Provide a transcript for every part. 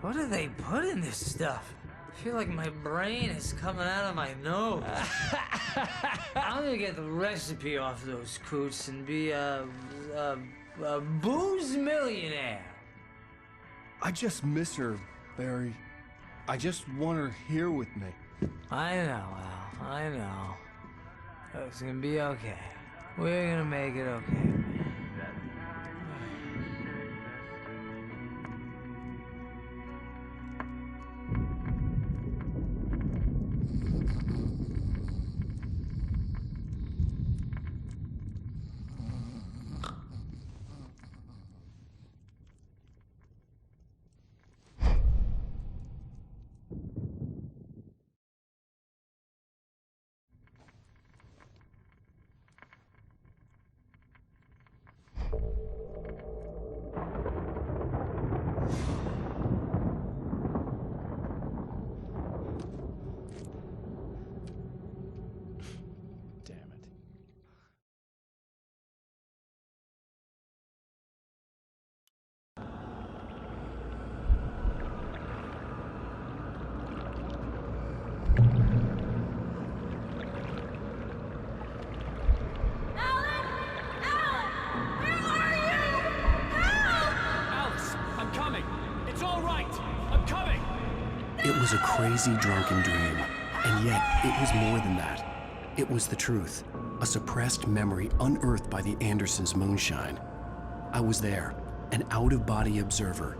What do they put in this stuff? I feel like my brain is coming out of my nose. I'm gonna get the recipe off those coots and be a booze millionaire. I just miss her, Barry. I just want her here with me. I know, Al. I know. It's gonna be okay. We're gonna make it okay. It was a crazy, drunken dream, and yet it was more than that. It was the truth, a suppressed memory unearthed by the Andersons' moonshine. I was there, an out-of-body observer.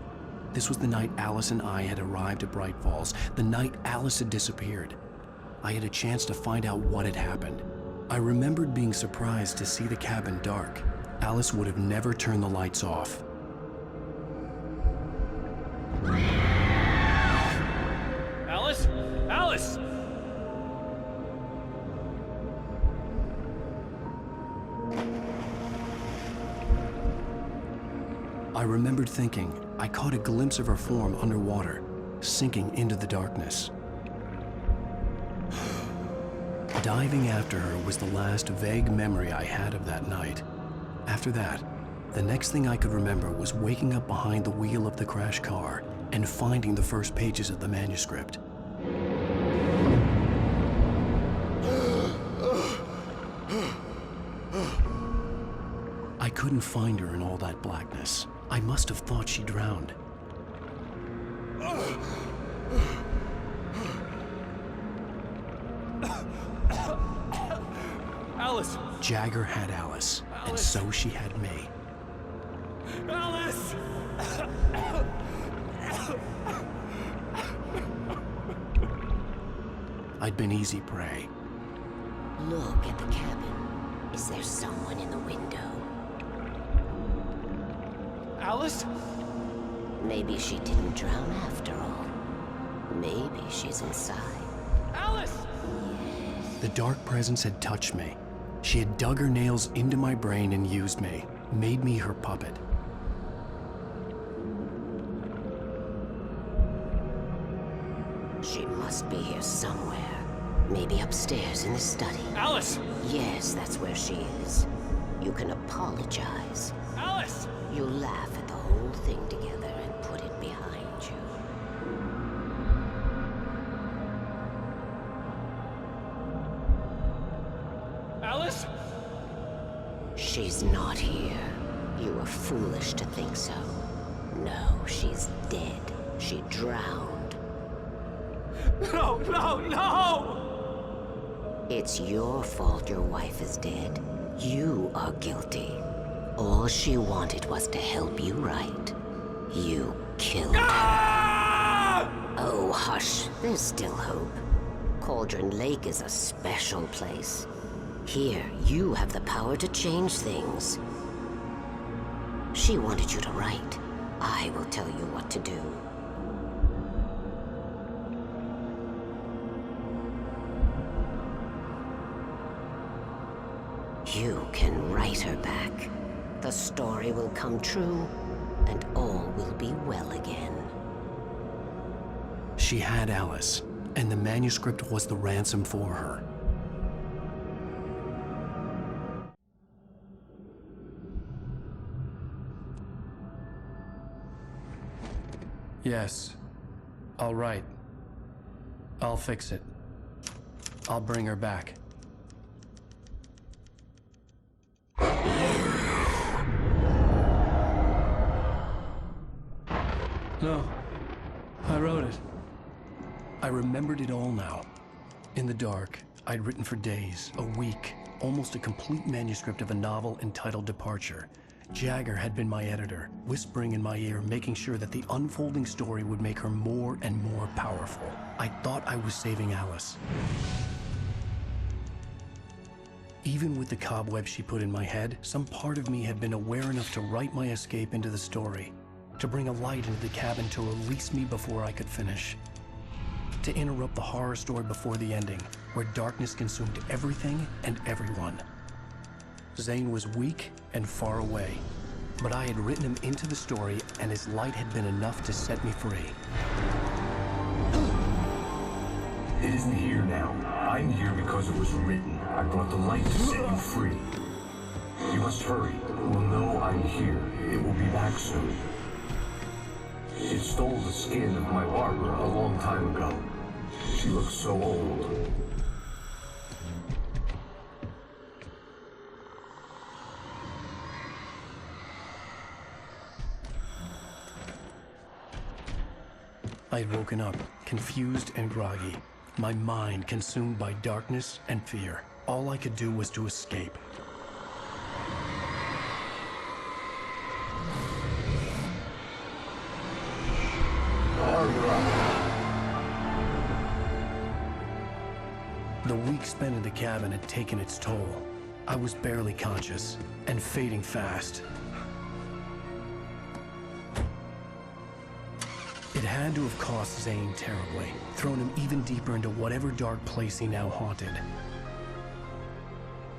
This was the night Alice and I had arrived at Bright Falls, the night Alice had disappeared. I had a chance to find out what had happened. I remembered being surprised to see the cabin dark. Alice would have never turned the lights off. Alice? Alice! I remembered thinking I caught a glimpse of her form underwater, sinking into the darkness. Diving after her was the last vague memory I had of that night. After that, the next thing I could remember was waking up behind the wheel of the crashed car and finding the first pages of the manuscript. I couldn't find her in all that blackness. I must have thought she drowned. Alice! Jagger had Alice, and so she had me. Alice! I'd been easy prey. Look at the cabin. Is there someone in the window? Alice? Maybe she didn't drown after all. Maybe she's inside. Alice! The dark presence had touched me. She had dug her nails into my brain and used me, made me her puppet. She must be here somewhere. Maybe upstairs in the study. Alice! Yes, that's where she is. You can apologize. Alice! You'll laugh at the whole thing together and put it behind you. Alice? She's not here. You were foolish to think so. No, she's dead. She drowned. No, no, no! It's your fault your wife is dead. You are guilty. All she wanted was to help you right. You killed her. Oh, hush. There's still hope. Cauldron Lake is a special place. Here, you have the power to change things. She wanted you to write. I will tell you what to do. You can write her back. The story will come true, and all will be well again. She had Alice, and the manuscript was the ransom for her. Yes, All right. I'll fix it. I'll bring her back. No, I wrote it. I remembered it all now. In the dark, I'd written for days, a week, almost a complete manuscript of a novel entitled Departure. Jagger had been my editor, whispering in my ear, making sure that the unfolding story would make her more and more powerful. I thought I was saving Alice. Even with the cobwebs she put in my head, some part of me had been aware enough to write my escape into the story, to bring a light into the cabin to release me before I could finish, to interrupt the horror story before the ending, where darkness consumed everything and everyone. Zane was weak and far away, but I had written him into the story, and his light had been enough to set me free. It isn't here now. I'm here because it was written. I brought the light to set you free. You must hurry. It will know I'm here. It will be back soon. It stole the skin of my Barbara a long time ago. She looks so old. I had woken up, confused and groggy, my mind consumed by darkness and fear. All I could do was to escape. The week spent in the cabin had taken its toll. I was barely conscious, and fading fast. It had to have cost Zane terribly, thrown him even deeper into whatever dark place he now haunted.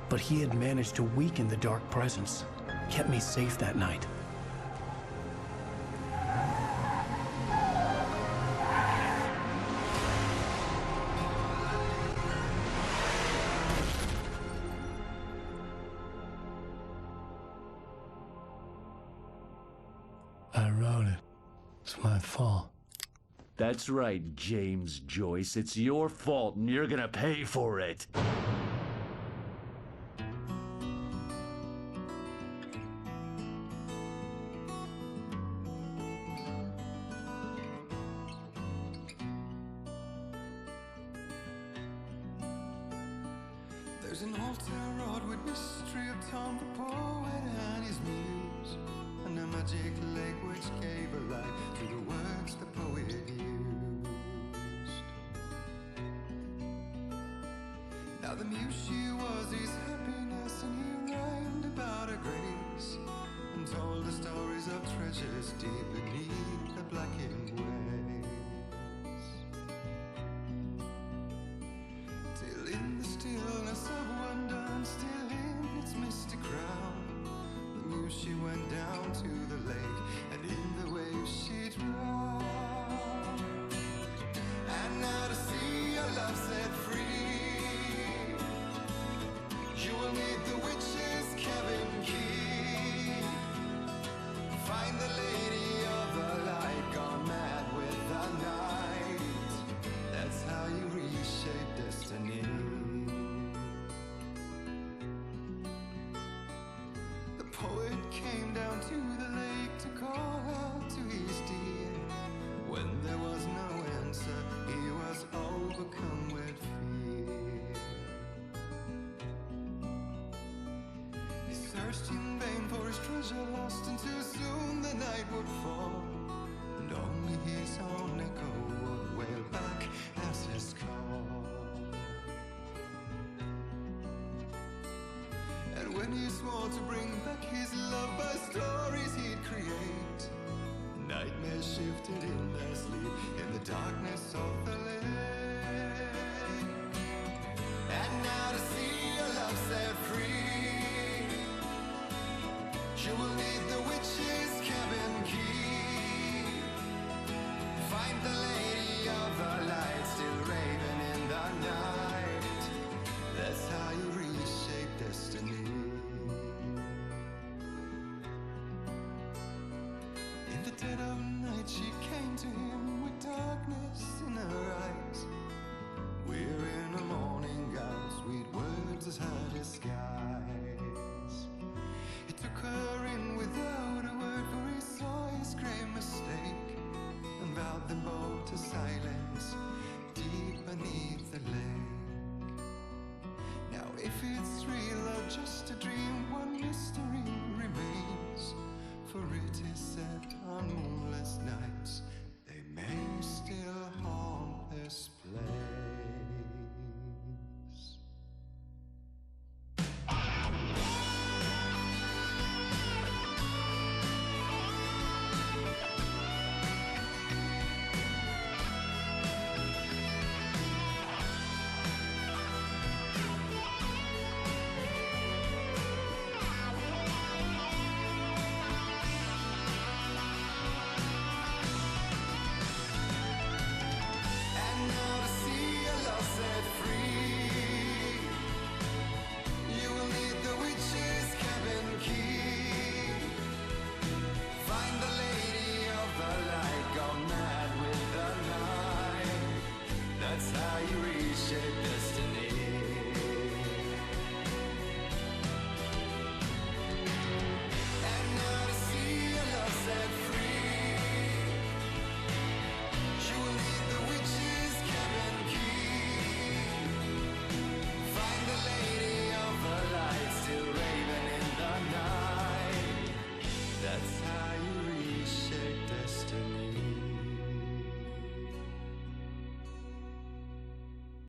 But he had managed to weaken the dark presence, kept me safe that night. I wrote it. It's my fault. That's right, James Joyce. It's your fault, and you're gonna pay for it. There's an old town road with mystery of Tom the poet and his muse, and a magic lake which gave a light to the words the poet used. Now the muse she was his happiness, and he rhymed about her grace, and told the stories of treasures deep beneath the blackened waves. Till in the stillness of wonder, and still in its misty crown, the muse she went down to the lake, and in the waves she drowned. And now to see your love set free, you will need the witch's cabin key. Find the lady of the light, gone mad with the night. That's how you reshape destiny. The poet came down to the lake to call out to his dear. When there was no answer, he was overcome with fear. He searched in vain for his treasure lost, and too soon the night would fall, and only his own echo would wail back as his call. And when he swore to bring back his love by stories he'd create, nightmares shifted in their sleep in the darkness of the lake. And now to see your love set free, you will need the witch's cabin key. Find the lady of the light, still raving in the night. That's how you reshape destiny. In the dead of night she came to him with darkness set free.